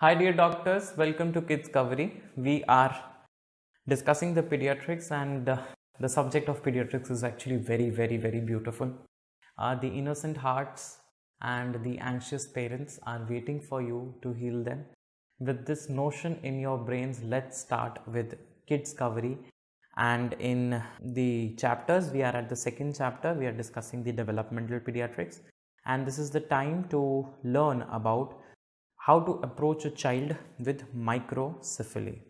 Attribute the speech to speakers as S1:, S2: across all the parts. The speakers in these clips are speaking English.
S1: Hi dear doctors, welcome to Kids Covery. We are discussing the pediatrics and the subject of pediatrics is actually very beautiful. The innocent hearts and the anxious parents are waiting for you to heal them. With this notion in your brains, let's start with Kids Covery. And in the chapters, we are at the second chapter, we are discussing the developmental pediatrics. And this is the time to learn about how to approach a child with microcephaly.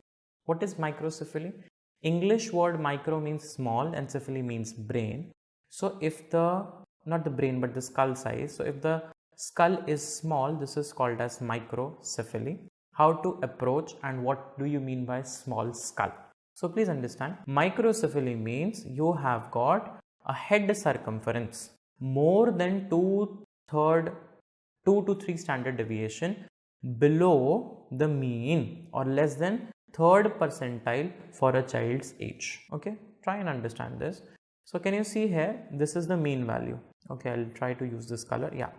S1: What is microcephaly? English word micro means small and cephaly means brain. So if not the brain but the skull size, so if the skull is small, this is called as microcephaly. How to approach and what do you mean by small skull? So please understand, microcephaly means you have got a head circumference more than 2 to 3 standard deviation below the mean or less than third percentile for a child's age. Okay, try and understand this. So can you see here, this is the mean value. Okay, I'll try to use this color. Yeah,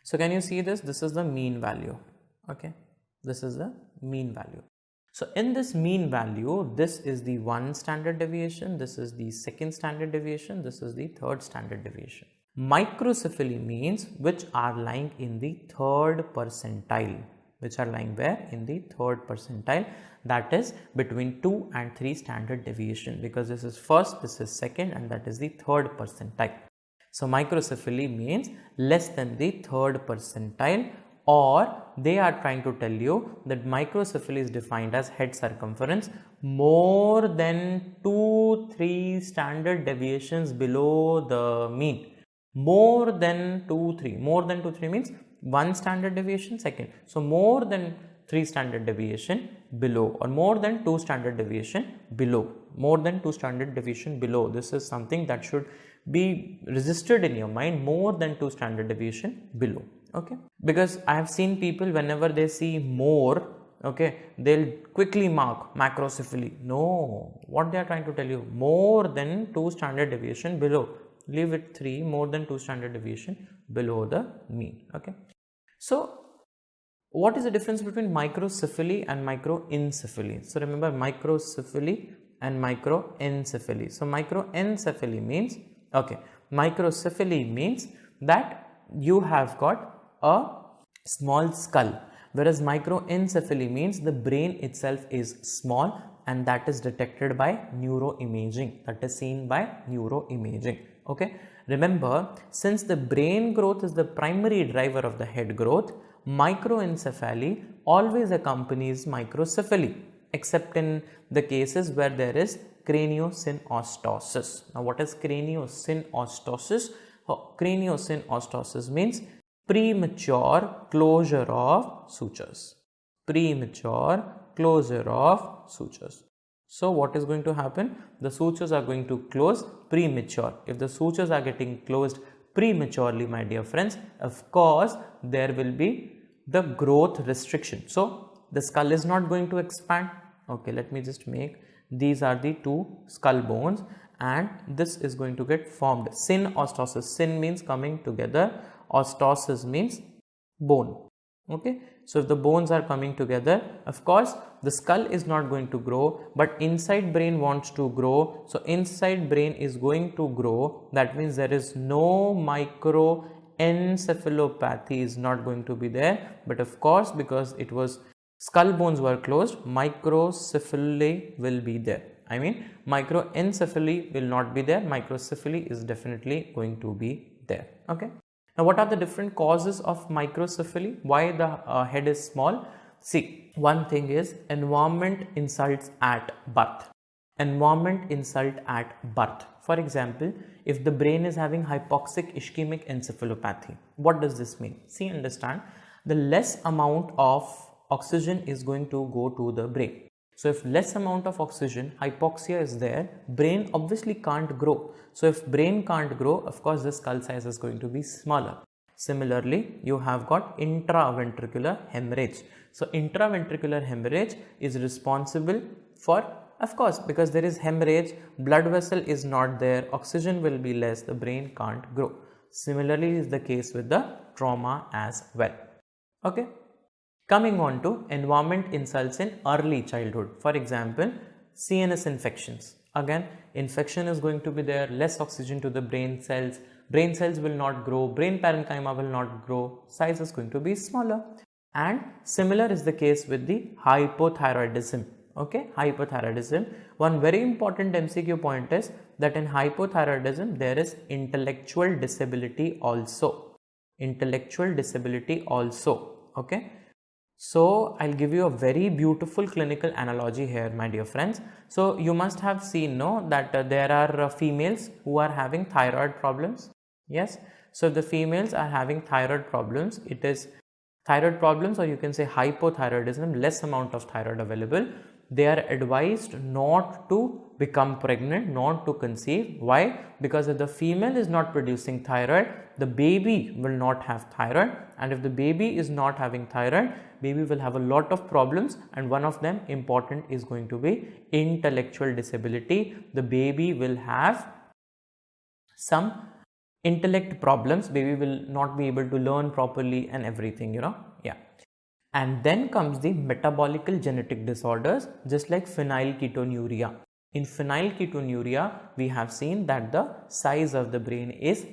S1: so can you see this? This is the mean value. Okay, this is the mean value. So in this mean value, this is the 1 standard deviation, this is the 2nd standard deviation, this is the 3rd standard deviation. Microcephaly means which are lying in the 3rd percentile, which are lying where? In the 3rd percentile, that is between 2 and 3 standard deviation, because this is 1st, this is 2nd, and that is the 3rd percentile. So microcephaly means less than the 3rd percentile, or they are trying to tell you that microcephaly is defined as head circumference more than 2-3 standard deviations below the mean. More than 2-3 means 1 standard deviation, 2nd. So more than 3 standard deviation below, or more than 2 standard deviation below. More than 2 standard deviation below. This is something that should be registered in your mind, more than 2 standard deviation below. Okay, because I have seen people, whenever they see more, okay, they'll quickly mark macrocephaly. No, what they are trying to tell you, more than 2 standard deviation below. Leave it 3, more than 2 standard deviation below the mean. Okay, so what is the difference between microcephaly and microencephaly? So remember, microcephaly and microencephaly. So microencephaly means, okay, microcephaly means that you have got a small skull, whereas microencephaly means the brain itself is small, and that is detected by neuroimaging, that is seen by neuroimaging. Okay, remember, since the brain growth is the primary driver of the head growth, microencephaly always accompanies microcephaly, except in the cases where there is craniosynostosis. Now what is craniosynostosis? Craniosynostosis means premature closure of sutures. Premature closure of sutures. So what is going to happen? The sutures are going to close premature. If the sutures are getting closed prematurely, my dear friends, of course there will be the growth restriction. So the skull is not going to expand. Okay, let me just make, these are the 2 skull bones and this is going to get formed. Synostosis, syn means coming together, ostosis means bone. Okay, so if the bones are coming together, of course the skull is not going to grow, but inside brain wants to grow. So inside brain is going to grow, that means there is no microencephalopathy is not going to be there, but of course because it was skull bones were closed, microcephaly will be there. I mean, microencephaly will not be there, microcephaly is definitely going to be there. Okay, now what are the different causes of microcephaly? Why the head is small? See, one thing is environment insults at birth. Environment insult at birth. For example, if the brain is having hypoxic ischemic encephalopathy, what does this mean? See, understand, the less amount of oxygen is going to go to the brain. So if less amount of oxygen, hypoxia is there, brain obviously can't grow. So if brain can't grow, of course the skull size is going to be smaller. Similarly, you have got intraventricular hemorrhage. So intraventricular hemorrhage is responsible for, of course, because there is hemorrhage, blood vessel is not there, oxygen will be less, the brain can't grow. Similarly is the case with the trauma as well. Okay. Coming on to environment insults in early childhood. For example, CNS infections. Again, infection is going to be there, less oxygen to the brain cells will not grow, brain parenchyma will not grow, size is going to be smaller. And similar is the case with the hypothyroidism. Okay, hypothyroidism. One very important MCQ point is that in hypothyroidism there is intellectual disability also. Intellectual disability also. Okay. So I'll give you a very beautiful clinical analogy here, my dear friends. So you must have seen, no, that there are females who are having thyroid problems. Yes. So if the females are having thyroid problems, it is thyroid problems, or you can say hypothyroidism, less amount of thyroid available. They are advised not to become pregnant, not to conceive. Why? Because if the female is not producing thyroid, the baby will not have thyroid, and if the baby is not having thyroid, baby will have a lot of problems, and one of them important is going to be intellectual disability. The baby will have some intellect problems, baby will not be able to learn properly and everything, yeah. And then comes the metabolical genetic disorders, just like phenylketonuria. In phenylketonuria, we have seen that the size of the brain is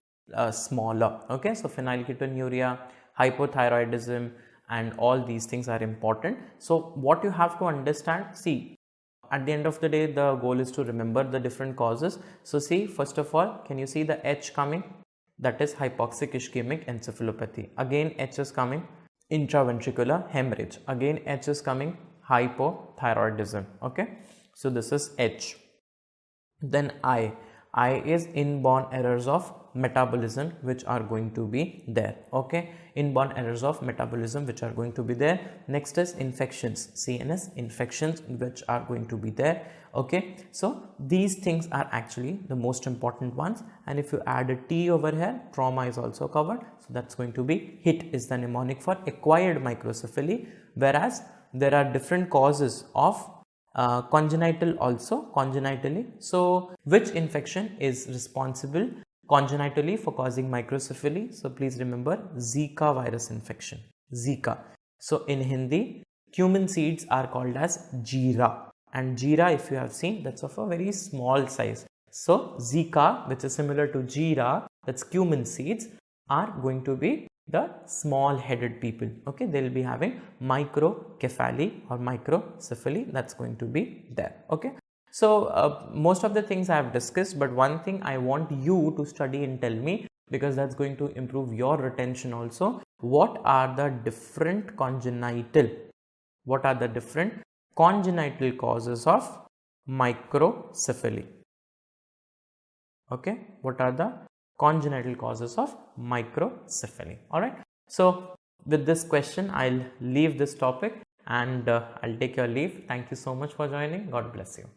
S1: smaller. Okay, so phenylketonuria, hypothyroidism, and all these things are important. So what you have to understand, see, at the end of the day, the goal is to remember the different causes. So see, first of all, can you see the H coming? That is hypoxic ischemic encephalopathy. Again, H is coming. Intraventricular hemorrhage. Again, H is coming. Hypothyroidism. Okay, so this is H. Then I is inborn errors of metabolism which are going to be there. Okay, inborn errors of metabolism which are going to be there. Next is infections, CNS infections which are going to be there. Okay, so these things are actually the most important ones, and if you add a T over here, trauma is also covered. So that's going to be HIT is the mnemonic for acquired microcephaly, whereas there are different causes of congenital also, congenitally. So which infection is responsible congenitally for causing microcephaly? So please remember, Zika virus infection, Zika. So in Hindi, cumin seeds are called as jeera, and jeera, if you have seen, that's of a very small size. So Zika, which is similar to jeera, that's cumin seeds, are going to be the small headed people. Okay, they will be having microcephaly or microcephaly, that's going to be there. Okay, so most of the things I have discussed, but one thing I want you to study and tell me, because that's going to improve your retention also. What are the different congenital causes of microcephaly? Okay, what are the congenital causes of microcephaly? All right, so with this question, I'll leave this topic and I'll take your leave. Thank you so much for joining. God bless you.